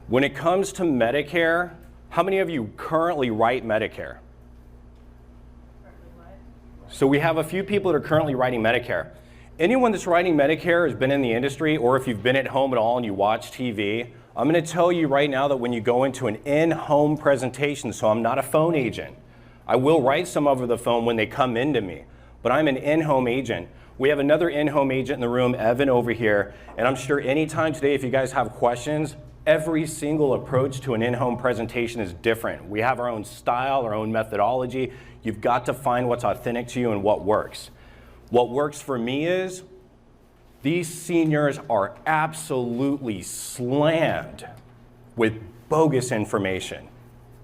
When it comes to Medicare, how many of you currently write Medicare? So we have a few people that are currently writing Medicare. Anyone that's writing Medicare has been in the industry, or if you've been at home at all and you watch TV, I'm going to tell you right now that when you go into an in-home presentation, so I'm not a phone agent. I will write some over the phone when they come into me, but I'm an in-home agent. We have another in-home agent in the room, Evan, over here, and I'm sure anytime today if you guys have questions, every single approach to an in-home presentation is different. We have our own style, our own methodology. You've got to find what's authentic to you and what works. What works for me is these seniors are absolutely slammed with bogus information,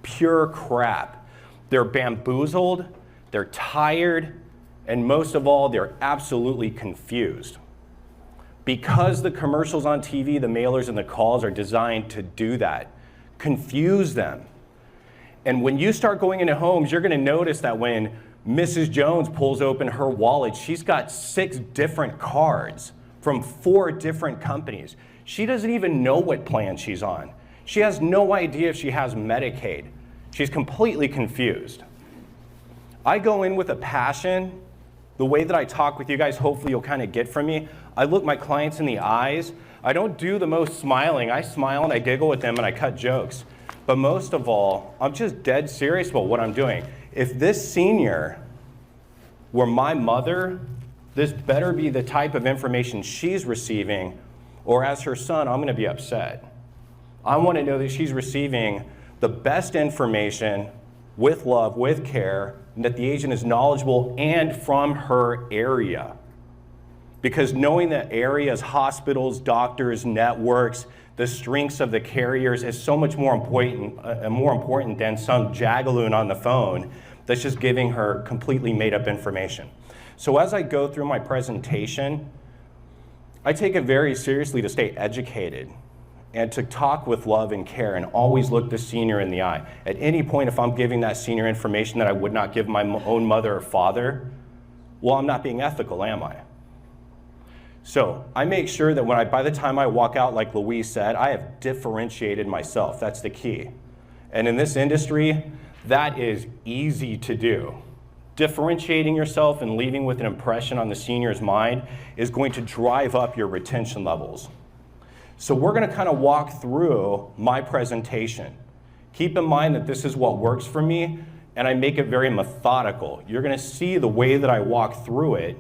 pure crap. They're bamboozled, they're tired, and most of all, they're absolutely confused. Because the commercials on TV, the mailers and the calls are designed to do that, confuse them. And when you start going into homes, you're gonna notice that when Mrs. Jones pulls open her wallet, she's got 6 different cards from 4 different companies. She doesn't even know what plan she's on. She has no idea if she has Medicaid. She's completely confused. I go in with a passion. The way that I talk with you guys, hopefully you'll kind of get from me. I look my clients in the eyes. I don't do the most smiling. I smile and I giggle with them and I cut jokes. But most of all, I'm just dead serious about what I'm doing. If this senior were my mother, this better be the type of information she's receiving, or as her son, I'm gonna be upset. I wanna know that she's receiving the best information with love, with care, and that the agent is knowledgeable and from her area. Because knowing the areas, hospitals, doctors, networks, the strengths of the carriers is so much more important than some jagaloon on the phone that's just giving her completely made up information. So as I go through my presentation, I take it very seriously to stay educated and to talk with love and care and always look the senior in the eye. At any point, if I'm giving that senior information that I would not give my own mother or father, well, I'm not being ethical, am I? So I make sure that by the time I walk out, like Louise said, I have differentiated myself. That's the key. And in this industry, that is easy to do. Differentiating yourself and leaving with an impression on the senior's mind is going to drive up your retention levels. So we're gonna kind of walk through my presentation. Keep in mind that this is what works for me, and I make it very methodical. You're gonna see the way that I walk through it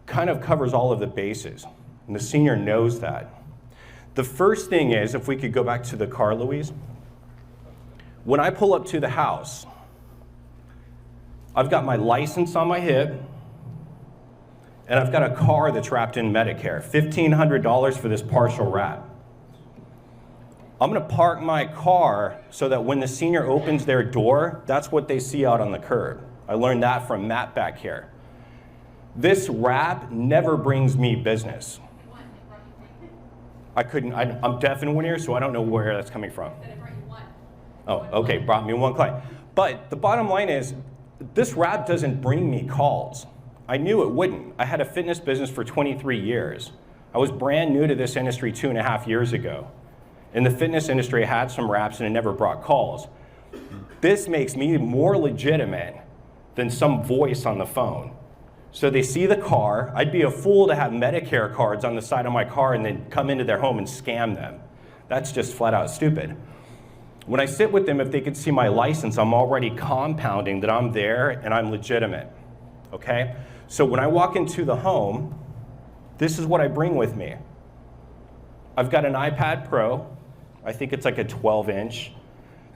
kind of covers all of the bases, and the senior knows that. The first thing is, if we could go back to the car, Louise. When I pull up to the house, I've got my license on my hip, and I've got a car that's wrapped in Medicare, $1,500 for this partial wrap. I'm gonna park my car so that when the senior opens their door, that's what they see out on the curb. I learned that from Matt back here. This wrap never brings me business. I'm deaf in one ear, so I don't know where that's coming from. Oh, okay, brought me one client. But the bottom line is, this wrap doesn't bring me calls. I knew it wouldn't. I had a fitness business for 23 years. I was brand new to this industry 2.5 years ago. In the fitness industry, I had some wraps and it never brought calls. This makes me more legitimate than some voice on the phone. So they see the car. I'd be a fool to have Medicare cards on the side of my car and then come into their home and scam them. That's just flat out stupid. When I sit with them, if they could see my license, I'm already compounding that I'm there and I'm legitimate, okay? So when I walk into the home, this is what I bring with me. I've got an iPad Pro. I think it's like a 12-inch.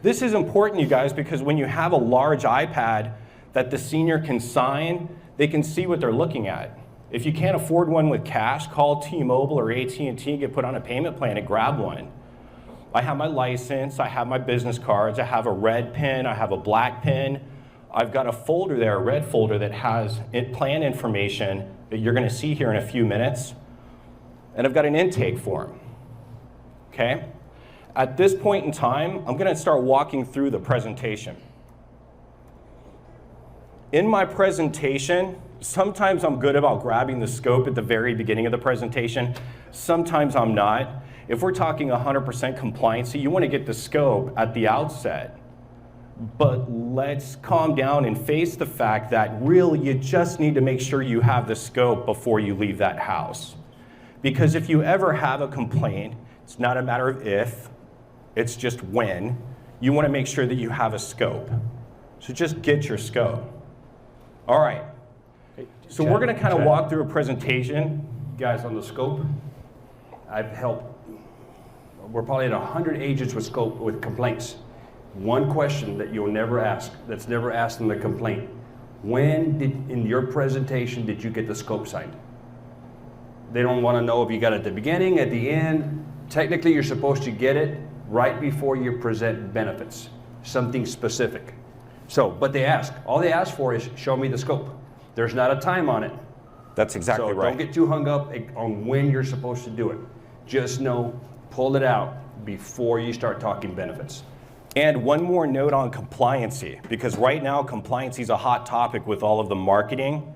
This is important, you guys, because when you have a large iPad that the senior can sign, they can see what they're looking at. If you can't afford one with cash, call T-Mobile or AT&T, get put on a payment plan and grab one. I have my license, I have my business cards, I have a red pen, I have a black pen. I've got a folder there, a red folder that has plan information that you're gonna see here in a few minutes. And I've got an intake form, okay? At this point in time, I'm gonna start walking through the presentation. In my presentation, sometimes I'm good about grabbing the scope at the very beginning of the presentation, sometimes I'm not. If we're talking 100% compliancy, you want to get the scope at the outset. But let's calm down and face the fact that really you just need to make sure you have the scope before you leave that house. Because if you ever have a complaint, it's not a matter of if, it's just when. You want to make sure that you have a scope. So just get your scope. All right. So we're going to kind of walk through a presentation. Guys, on the scope, I've helped, we're probably at 100 agents with scope, with complaints. One question that you'll never ask, that's never asked in the complaint: when did, in your presentation, did you get the scope signed? They don't want to know if you got it at the beginning, at the end. Technically, you're supposed to get it right before you present benefits, something specific. So, but they ask, all they ask for is, show me the scope. There's not a time on it. That's exactly right. So don't get too hung up on when you're supposed to do it. Just know, pull it out before you start talking benefits. And one more note on compliancy, because right now compliancy is a hot topic with all of the marketing.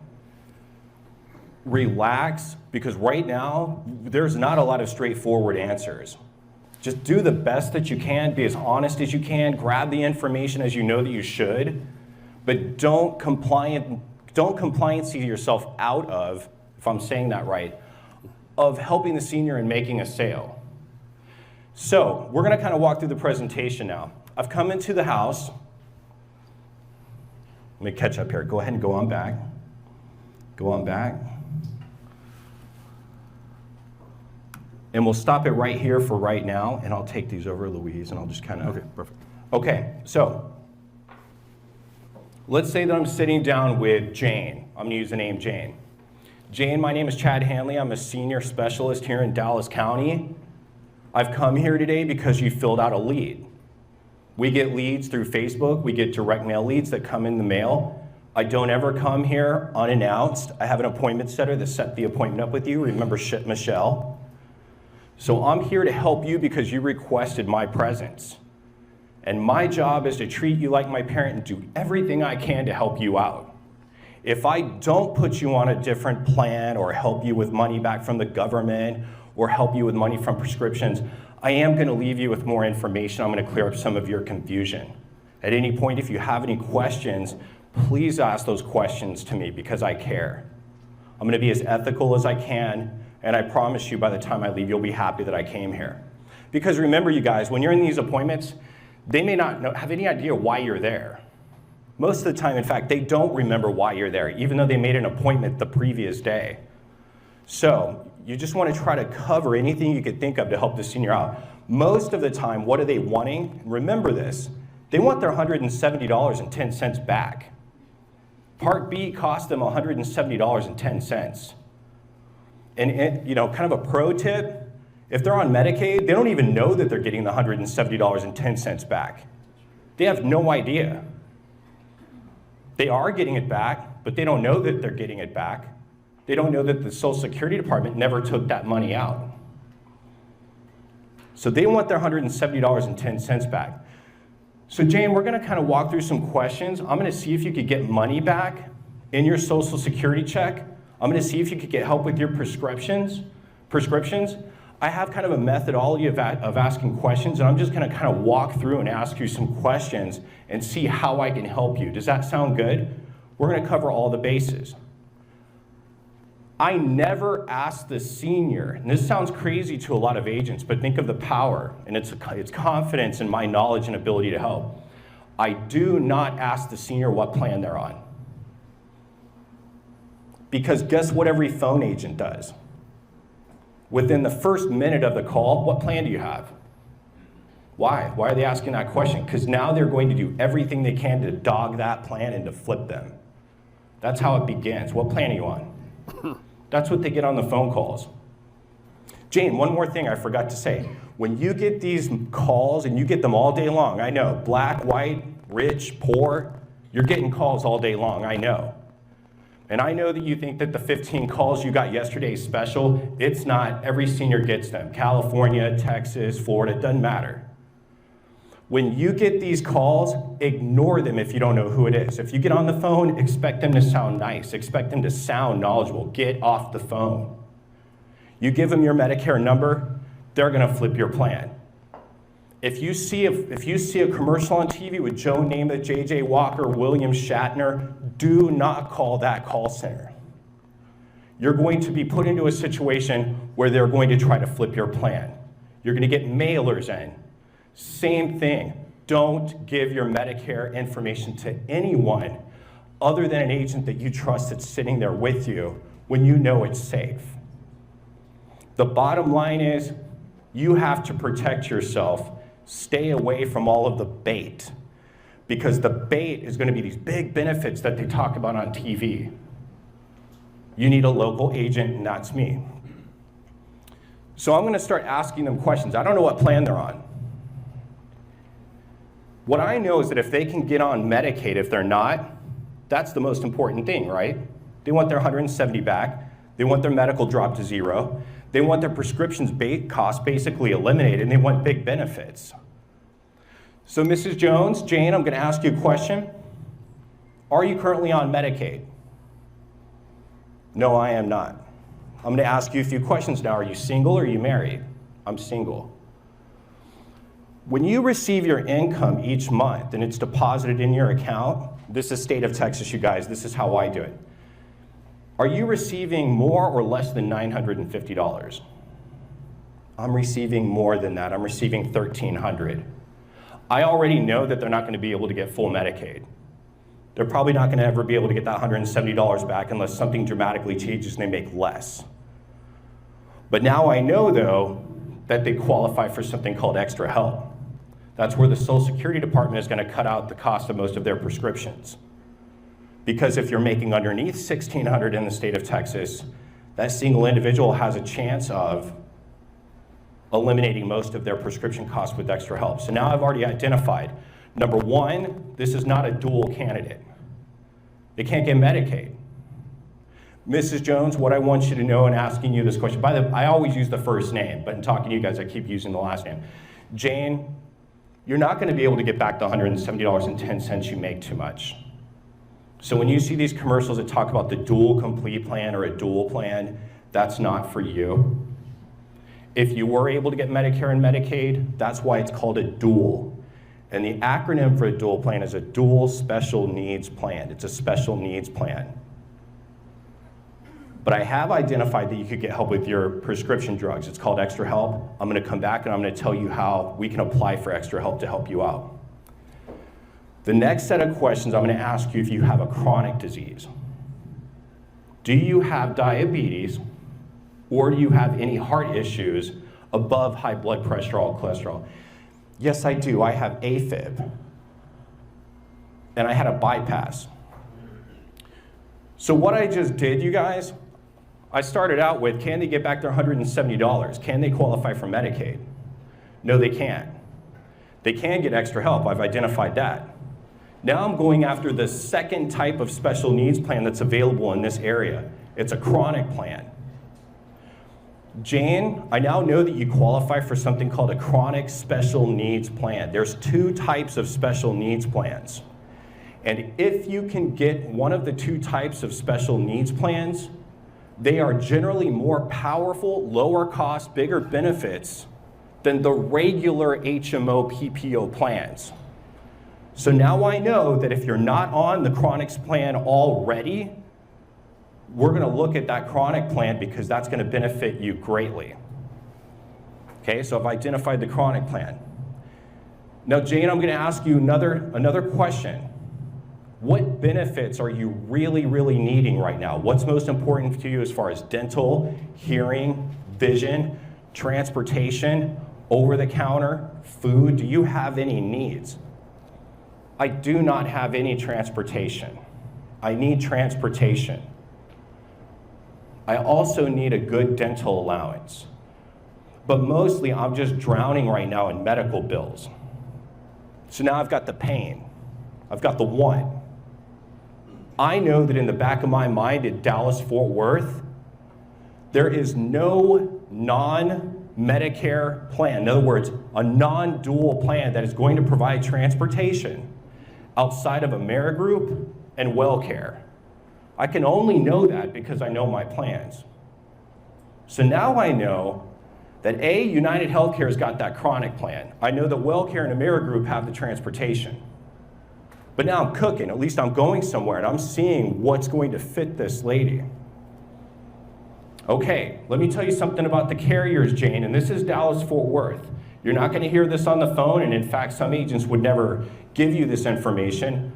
Relax, because right now there's not a lot of straightforward answers. Just do the best that you can, be as honest as you can, grab the information as you know that you should, but don't compliancy yourself out of, if I'm saying that right, of helping the senior and making a sale. So we're going to kind of walk through the presentation now. I've come into the house. Let me catch up here. Go ahead and go on back. Go on back. And we'll stop it right here for right now, and I'll take these over, Louise, and I'll just kind of... Okay, perfect. Okay, so let's say that I'm sitting down with Jane. I'm going to use the name Jane. Jane, my name is Chad Hanley. I'm a senior specialist here in Dallas County. I've come here today because you filled out a lead. We get leads through Facebook. We get direct mail leads that come in the mail. I don't ever come here unannounced. I have an appointment setter that set the appointment up with you. Remember Michelle? So I'm here to help you because you requested my presence. And my job is to treat you like my parent and do everything I can to help you out. If I don't put you on a different plan or help you with money back from the government or help you with money from prescriptions, I am going to leave you with more information. I'm going to clear up some of your confusion. At any point, if you have any questions, please ask those questions to me because I care. I'm going to be as ethical as I can, and I promise you by the time I leave, you'll be happy that I came here. Because remember, you guys, when you're in these appointments, they may not have any idea why you're there. Most of the time, in fact, they don't remember why you're there, even though they made an appointment the previous day. So you just want to try to cover anything you could think of to help the senior out. Most of the time, what are they wanting? Remember this. They want their $170.10 back. Part B cost them $170.10. And you know, kind of a pro tip, if they're on Medicaid, they don't even know that they're getting the $170.10 back. They have no idea. They are getting it back, but they don't know that they're getting it back. They don't know that the Social Security Department never took that money out. So they want their $170.10 back. So Jane, we're going to kind of walk through some questions. I'm going to see if you could get money back in your Social Security check. I'm going to see if you could get help with your prescriptions. I have kind of a methodology of asking questions, and I'm just going to kind of walk through and ask you some questions and see how I can help you. Does that sound good? We're going to cover all the bases. I never ask the senior, and this sounds crazy to a lot of agents, but think of the power, and it's confidence in my knowledge and ability to help. I do not ask the senior what plan they're on. Because guess what every phone agent does? Within the first minute of the call, what plan do you have? Why? Why are they asking that question? Because now they're going to do everything they can to dog that plan and to flip them. That's how it begins. What plan are you on? That's what they get on the phone calls. Jane, one more thing I forgot to say. When you get these calls, and you get them all day long, I know, black, white, rich, poor, you're getting calls all day long, I know. And I know that you think that the 15 calls you got yesterday is special. It's not. Every senior gets them. California, Texas, Florida, it doesn't matter. When you get these calls, ignore them if you don't know who it is. If you get on the phone, expect them to sound nice. Expect them to sound knowledgeable. Get off the phone. You give them your Medicare number, they're gonna flip your plan. If you see a commercial on TV with Joe Namath, J.J. Walker, William Shatner, do not call that call center. You're going to be put into a situation where they're going to try to flip your plan. You're gonna get mailers in. Same thing. Don't give your Medicare information to anyone other than an agent that you trust that's sitting there with you when you know it's safe. The bottom line is you have to protect yourself. Stay away from all of the bait, because the bait is going to be these big benefits that they talk about on TV. You need a local agent, and that's me. So I'm going to start asking them questions. I don't know what plan they're on. What I know is that if they can get on Medicaid, if they're not, that's the most important thing, right? They want their 170 back. They want their medical dropped to zero. They want their prescriptions costs basically eliminated, and they want big benefits. So Mrs. Jones, Jane, I'm gonna ask you a question. Are you currently on Medicaid? No, I am not. I'm gonna ask you a few questions now. Are you single or are you married? I'm single. When you receive your income each month and it's deposited in your account, this is state of Texas, you guys, this is how I do it. Are you receiving more or less than $950? I'm receiving more than that. I'm receiving $1,300. I already know that they're not going to be able to get full Medicaid. They're probably not going to ever be able to get that $170 back unless something dramatically changes and they make less. But now I know, though, that they qualify for something called extra help. That's where the Social Security Department is going to cut out the cost of most of their prescriptions. Because if you're making underneath $1,600 in the state of Texas, that single individual has a chance of eliminating most of their prescription costs with extra help. So now I've already identified, number one, this is not a dual candidate. They can't get Medicaid. Mrs. Jones, what I want you to know in asking you this question, by the way, I always use the first name, but in talking to you guys, I keep using the last name. Jane, you're not gonna be able to get back the $170.10 you make too much. So when you see these commercials that talk about the dual complete plan or a dual plan, that's not for you. If you were able to get Medicare and Medicaid, that's why it's called a dual. And the acronym for a dual plan is a dual special needs plan. It's a special needs plan. But I have identified that you could get help with your prescription drugs. It's called extra help. I'm gonna come back and I'm gonna tell you how we can apply for extra help to help you out. The next set of questions, I'm gonna ask you if you have a chronic disease. Do you have diabetes, or do you have any heart issues above high blood pressure or cholesterol? Yes, I do. I have AFib, and I had a bypass. So what I just did, you guys, I started out with, can they get back their $170? Can they qualify for Medicaid? No, they can't. They can get extra help. I've identified that. Now I'm going after the second type of special needs plan that's available in this area. It's a chronic plan. Jane, I now know that you qualify for something called a chronic special needs plan. There's two types of special needs plans. And if you can get one of the two types of special needs plans, they are generally more powerful, lower cost, bigger benefits than the regular HMO PPO plans. So now I know that if you're not on the chronic plan already, we're gonna look at that chronic plan because that's gonna benefit you greatly. Okay, so I've identified the chronic plan. Now, Jane, I'm gonna ask you another question. What benefits are you really, really needing right now? What's most important to you as far as dental, hearing, vision, transportation, over-the-counter, food? Do you have any needs? I do not have any transportation. I need transportation. I also need a good dental allowance. But mostly I'm just drowning right now in medical bills. So now I've got the pain. I've got the want. I know that in the back of my mind at Dallas-Fort Worth, there is no non-Medicare plan. In other words, a non-dual plan that is going to provide transportation outside of AmeriGroup and WellCare. I can only know that because I know my plans. So now I know that A, United Healthcare's got that chronic plan. I know that WellCare and Amerigroup have the transportation. But now I'm cooking, at least I'm going somewhere and I'm seeing what's going to fit this lady. Okay, let me tell you something about the carriers, Jane, and this is Dallas-Fort Worth. You're not gonna hear this on the phone, and in fact, some agents would never give you this information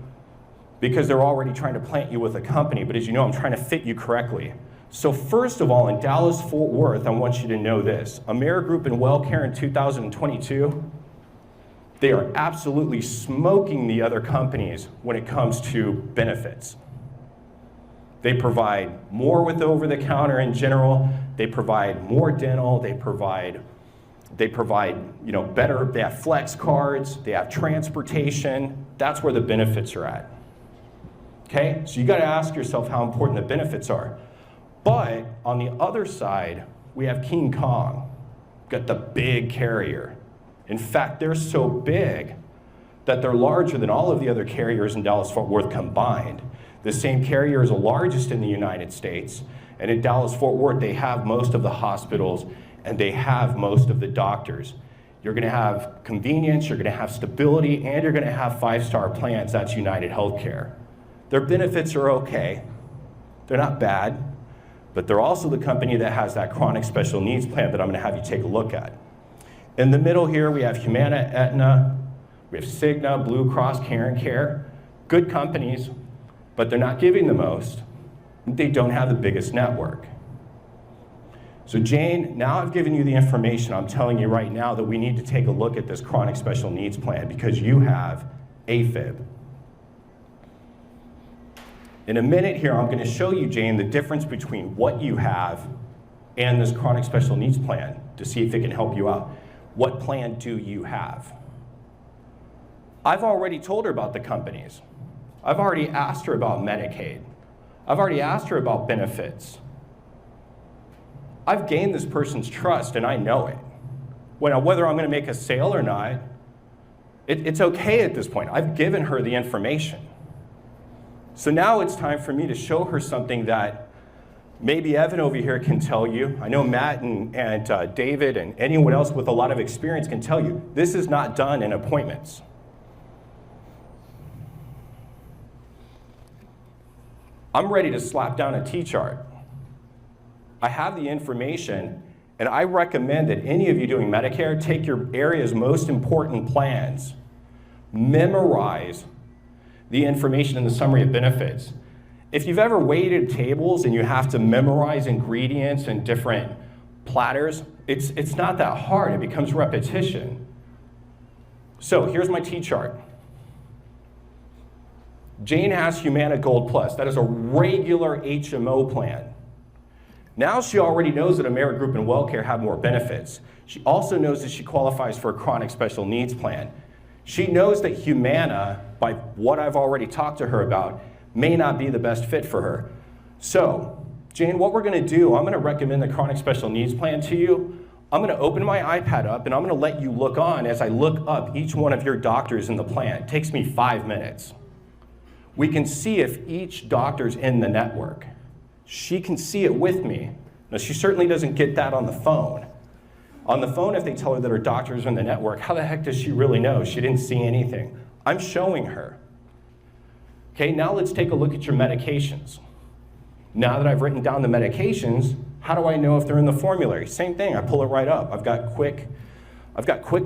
because they're already trying to plant you with a company, but as you know, I'm trying to fit you correctly. So first of all, in Dallas-Fort Worth, I want you to know this. Amerigroup and WellCare in 2022, they are absolutely smoking the other companies when it comes to benefits. They provide more with over-the-counter in general. They provide more dental. They provide better. They have flex cards. They have transportation. That's where the benefits are at. Okay, so you got to ask yourself how important the benefits are. But on the other side, we have King Kong, got the big carrier. In fact, they're so big that they're larger than all of the other carriers in Dallas-Fort Worth combined. The same carrier is the largest in the United States, and in Dallas-Fort Worth, they have most of the hospitals and they have most of the doctors. You're gonna have convenience, you're gonna have stability, and you're gonna have 5-star plans. That's United Healthcare. Their benefits are okay. They're not bad, but they're also the company that has that chronic special needs plan that I'm gonna have you take a look at. In the middle here, we have Humana, Aetna, we have Cigna, Blue Cross, Care, good companies, but they're not giving the most. They don't have the biggest network. So Jane, now I've given you the information. I'm telling you right now that we need to take a look at this chronic special needs plan because you have AFib. In a minute here, I'm going to show you, Jane, the difference between what you have and this chronic special needs plan to see if it can help you out. What plan do you have? I've already told her about the companies. I've already asked her about Medicaid. I've already asked her about benefits. I've gained this person's trust and I know it. Whether I'm going to make a sale or not, it's okay at this point. I've given her the information. So now it's time for me to show her something that maybe Evan over here can tell you. I know Matt and David and anyone else with a lot of experience can tell you. This is not done in appointments. I'm ready to slap down a T-chart. I have the information, and I recommend that any of you doing Medicare take your area's most important plans, memorize the information in the summary of benefits. If you've ever waited tables and you have to memorize ingredients and different platters, it's not that hard. It becomes repetition. So here's my T-chart. Jane has Humana Gold Plus. That is a regular HMO plan. Now she already knows that Amerigroup and WellCare have more benefits. She also knows that she qualifies for a chronic special needs plan. She knows that Humana, by what I've already talked to her about, may not be the best fit for her. So, Jane, what we're gonna do, I'm gonna recommend the chronic special needs plan to you. I'm gonna open my iPad up and I'm gonna let you look on as I look up each one of your doctors in the plan. It takes me 5 minutes. We can see if each doctor's in the network. She can see it with me. Now, she certainly doesn't get that on the phone. On the phone, if they tell her that her doctors are in the network, how the heck does she really know? She didn't see anything. I'm showing her. Okay, now let's take a look at your medications. Now that I've written down the medications, how do I know if they're in the formulary? Same thing, I pull it right up. I've got quick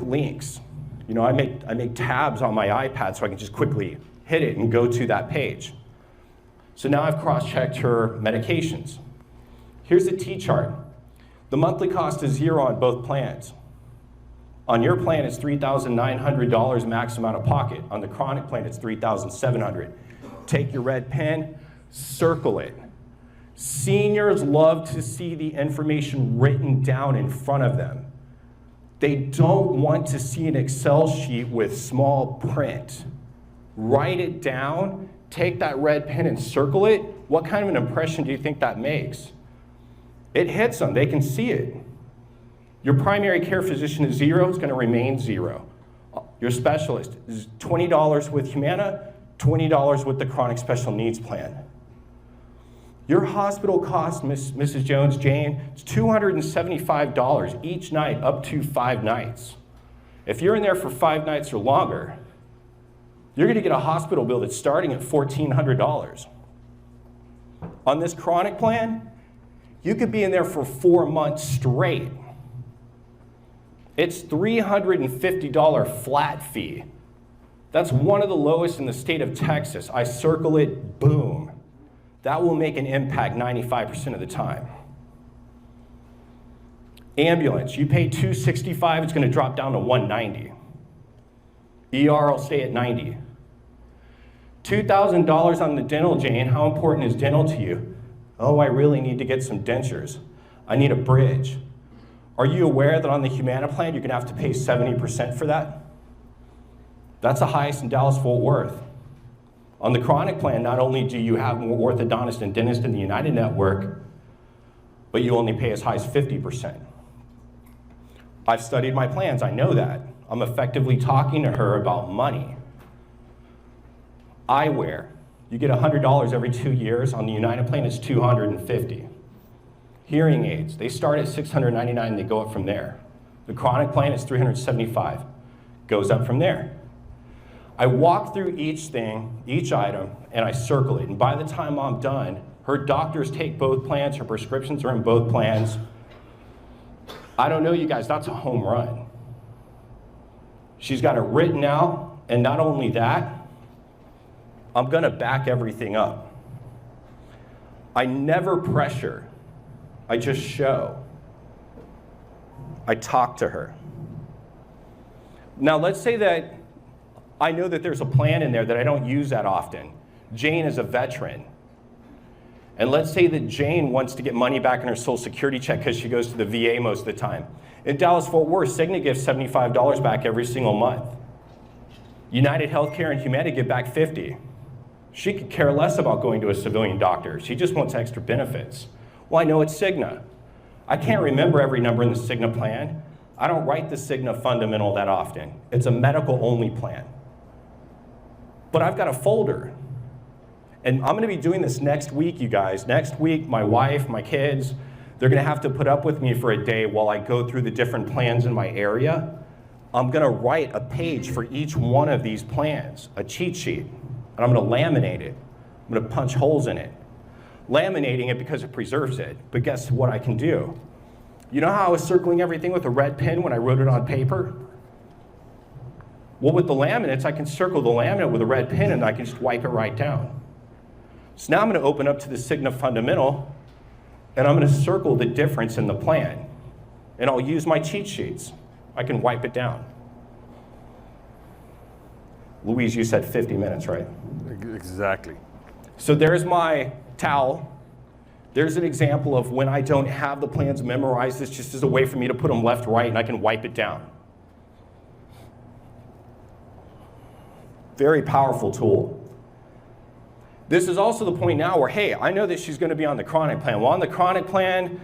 links. You know, I make tabs on my iPad so I can just quickly hit it and go to that page. So now I've cross-checked her medications. Here's the T-chart. The monthly cost is $0 on both plans. On your plan, it's $3,900 maximum out of pocket. On the chronic plan, it's $3,700. Take your red pen, circle it. Seniors love to see the information written down in front of them. They don't want to see an Excel sheet with small print. Write it down, take that red pen and circle it. What kind of an impression do you think that makes? It hits them, they can see it. Your primary care physician is $0, it's gonna remain $0. Your specialist is $20 with Humana, $20 with the chronic special needs plan. Your hospital cost, Mrs. Jones, Jane, it's $275 each night up to 5 nights. If you're in there for 5 nights or longer, you're gonna get a hospital bill that's starting at $1,400. On this chronic plan, you could be in there for 4 months straight. It's $350 flat fee. That's one of the lowest in the state of Texas. I circle it, boom. That will make an impact 95% of the time. Ambulance, you pay $265, it's gonna drop down to $190. ER will stay at $90. $2,000 on the dental, Jane. How important is dental to you? Oh, I really need to get some dentures. I need a bridge. Are you aware that on the Humana plan, you're gonna have to pay 70% for that? That's the highest in Dallas-Fort Worth. On the chronic plan, not only do you have more orthodontists and dentists in the United Network, but you only pay as high as 50%. I've studied my plans, I know that. I'm effectively talking to her about money. Eyewear, you get $100 every 2 years. On the United plan, it's $250. Hearing aids, they start at $699, they go up from there. The chronic plan is $375, goes up from there. I walk through each thing, each item, and I circle it. And by the time I'm done, her doctors take both plans, her prescriptions are in both plans. I don't know, you guys, that's a home run. She's got it written out, and not only that, I'm gonna back everything up. I never pressure, I just show. I talk to her. Now let's say that I know that there's a plan in there that I don't use that often. Jane is a veteran. And let's say that Jane wants to get money back in her Social Security check because she goes to the VA most of the time. In Dallas-Fort Worth, Cigna gives $75 back every single month. United Healthcare and Humana give back $50. She could care less about going to a civilian doctor. She just wants extra benefits. Well, I know it's Cigna. I can't remember every number in the Cigna plan. I don't write the Cigna fundamental that often. It's a medical-only plan. But I've got a folder. And I'm gonna be doing this next week, you guys. Next week, my wife, my kids, they're gonna have to put up with me for a day while I go through the different plans in my area. I'm gonna write a page for each one of these plans, a cheat sheet, and I'm gonna laminate it. I'm gonna punch holes in it. Laminating it because it preserves it, but guess what I can do? You know how I was circling everything with a red pen when I wrote it on paper? Well, with the laminates, I can circle the laminate with a red pen and I can just wipe it right down. So now I'm gonna open up to the Cigna fundamental and I'm gonna circle the difference in the plan. And I'll use my cheat sheets. I can wipe it down. Louise, you said 50 minutes, right? Exactly. So there's my towel. There's an example of when I don't have the plans memorized. It's just as a way for me to put them left, right, and I can wipe it down. Very powerful tool. This is also the point now where, hey, I know that she's gonna be on the chronic plan. Well, on the chronic plan,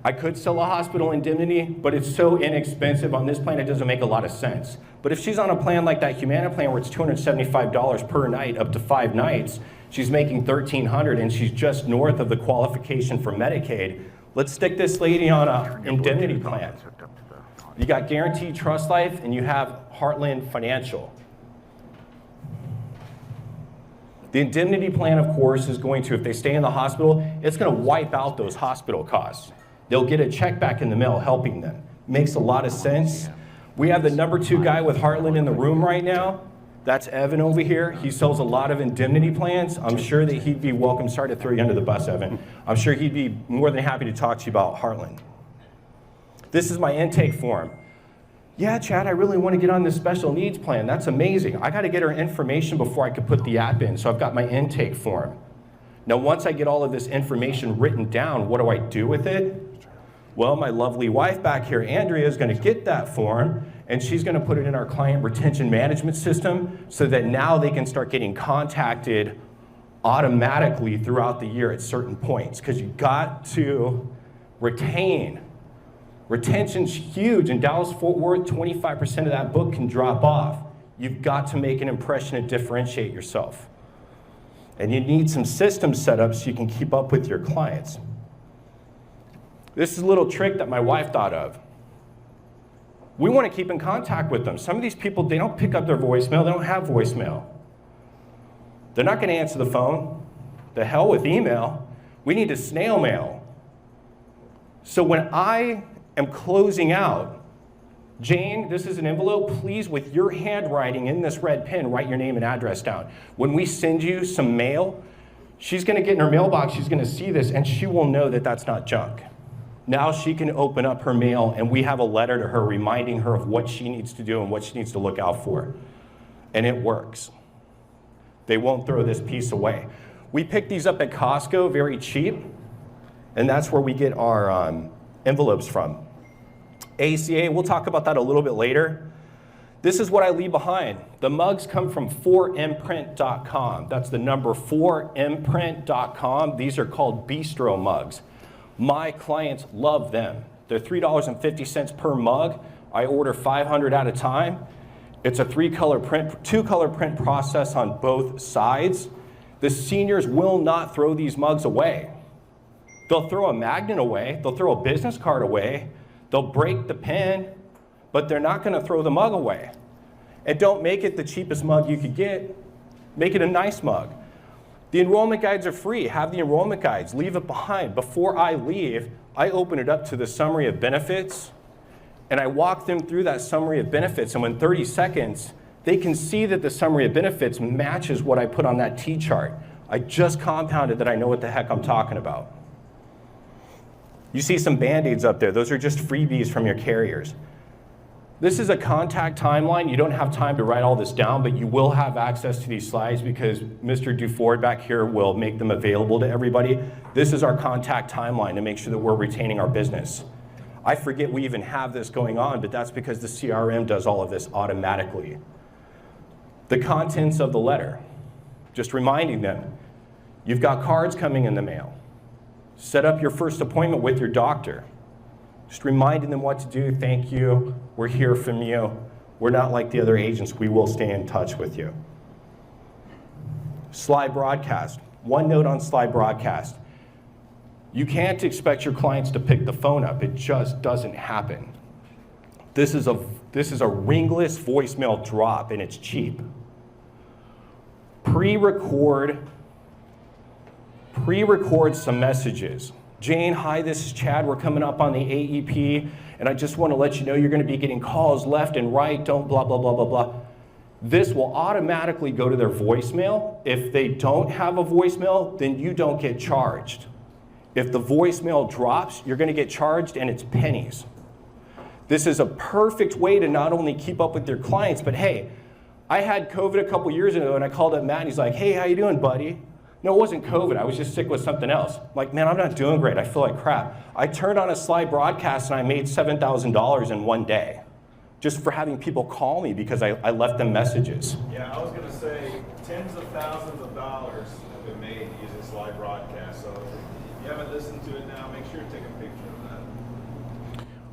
I could sell a hospital indemnity, but it's so inexpensive. On this plan, it doesn't make a lot of sense. But if she's on a plan like that Humana plan where it's $275 per night up to 5 nights, she's making $1,300 and she's just north of the qualification for Medicaid, let's stick this lady on an indemnity plan. You got Guaranteed Trust Life and you have Heartland Financial. The indemnity plan, of course, is going to, if they stay in the hospital, it's going to wipe out those hospital costs. They'll get a check back in the mail helping them. Makes a lot of sense. We have the number 2 guy with Heartland in the room right now. That's Evan over here. He sells a lot of indemnity plans. I'm sure that he'd be welcome. Sorry to throw you under the bus, Evan. I'm sure he'd be more than happy to talk to you about Heartland. This is my intake form. Yeah, Chad, I really want to get on this special needs plan. That's amazing. I got to get her information before I could put the app in, so I've got my intake form. Now, once I get all of this information written down, what do I do with it? Well, my lovely wife back here, Andrea, is going to get that form, and she's going to put it in our client retention management system so that now they can start getting contacted automatically throughout the year at certain points, because you got to retain. Retention's huge. In Dallas-Fort Worth, 25% of that book can drop off. You've got to make an impression and differentiate yourself. And you need some systems set up so you can keep up with your clients. This is a little trick that my wife thought of. We want to keep in contact with them. Some of these people, they don't pick up their voicemail. They don't have voicemail. They're not going to answer the phone. The hell with email. We need to snail mail. So when I am closing out, Jane, this is an envelope. Please, with your handwriting in this red pen, write your name and address down. When we send you some mail, she's going to get in her mailbox. She's going to see this, and she will know that that's not junk. Now she can open up her mail, and we have a letter to her reminding her of what she needs to do and what she needs to look out for. And it works. They won't throw this piece away. We pick these up at Costco very cheap, and that's where we get our envelopes from. ACA, we'll talk about that a little bit later. This is what I leave behind. The mugs come from 4imprint.com. That's the number 4imprint.com. These are called bistro mugs. My clients love them. They're $3.50 per mug. I order 500 at a time. It's a two-color print process on both sides. The seniors will not throw these mugs away. They'll throw a magnet away. They'll throw a business card away. They'll break the pen, but they're not going to throw the mug away. And don't make it the cheapest mug you could get. Make it a nice mug. The enrollment guides are free. Have the enrollment guides. Leave it behind. Before I leave, I open it up to the summary of benefits, and I walk them through that summary of benefits. And in 30 seconds, they can see that the summary of benefits matches what I put on that T-chart. I just compounded that I know what the heck I'm talking about. You see some Band-Aids up there. Those are just freebies from your carriers. This is a contact timeline. You don't have time to write all this down, but you will have access to these slides because Mr. Duford back here will make them available to everybody. This is our contact timeline to make sure that we're retaining our business. I forget we even have this going on, but that's because the CRM does all of this automatically. The contents of the letter, just reminding them, you've got cards coming in the mail. Set up your first appointment with your doctor. Just reminding them what to do. Thank you. We're here from you. We're not like the other agents. We will stay in touch with you. Slide broadcast. One note on slide broadcast. You can't expect your clients to pick the phone up. It just doesn't happen. This is a ringless voicemail drop, and it's cheap. Pre-record some messages. Jane, hi, this is Chad. We're coming up on the AEP, and I just want to let you know you're going to be getting calls left and right, don't blah, blah, blah, blah, blah. This will automatically go to their voicemail. If they don't have a voicemail, then you don't get charged. If the voicemail drops, you're going to get charged, and it's pennies. This is a perfect way to not only keep up with your clients, but hey, I had COVID a couple years ago, and I called up Matt, and he's like, hey, how you doing, buddy? No, it wasn't COVID. I was just sick with something else. I'm like, man, I'm not doing great. I feel like crap. I turned on a slide broadcast and I made $7,000 in one day just for having people call me because I left them messages. Yeah, I was going to say tens of thousands of dollars have been made using slide broadcast. So if you haven't listened to it now, make sure to take a picture of that.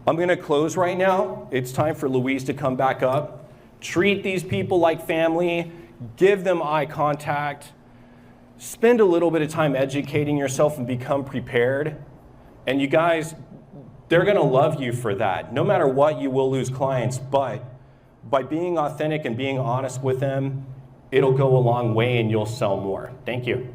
I'm going to close right now. It's time for Louise to come back up. Treat these people like family. Give them eye contact. Spend a little bit of time educating yourself and become prepared. And you guys, they're going to love you for that. No matter what, you will lose clients, but by being authentic and being honest with them, it'll go a long way and you'll sell more. Thank you.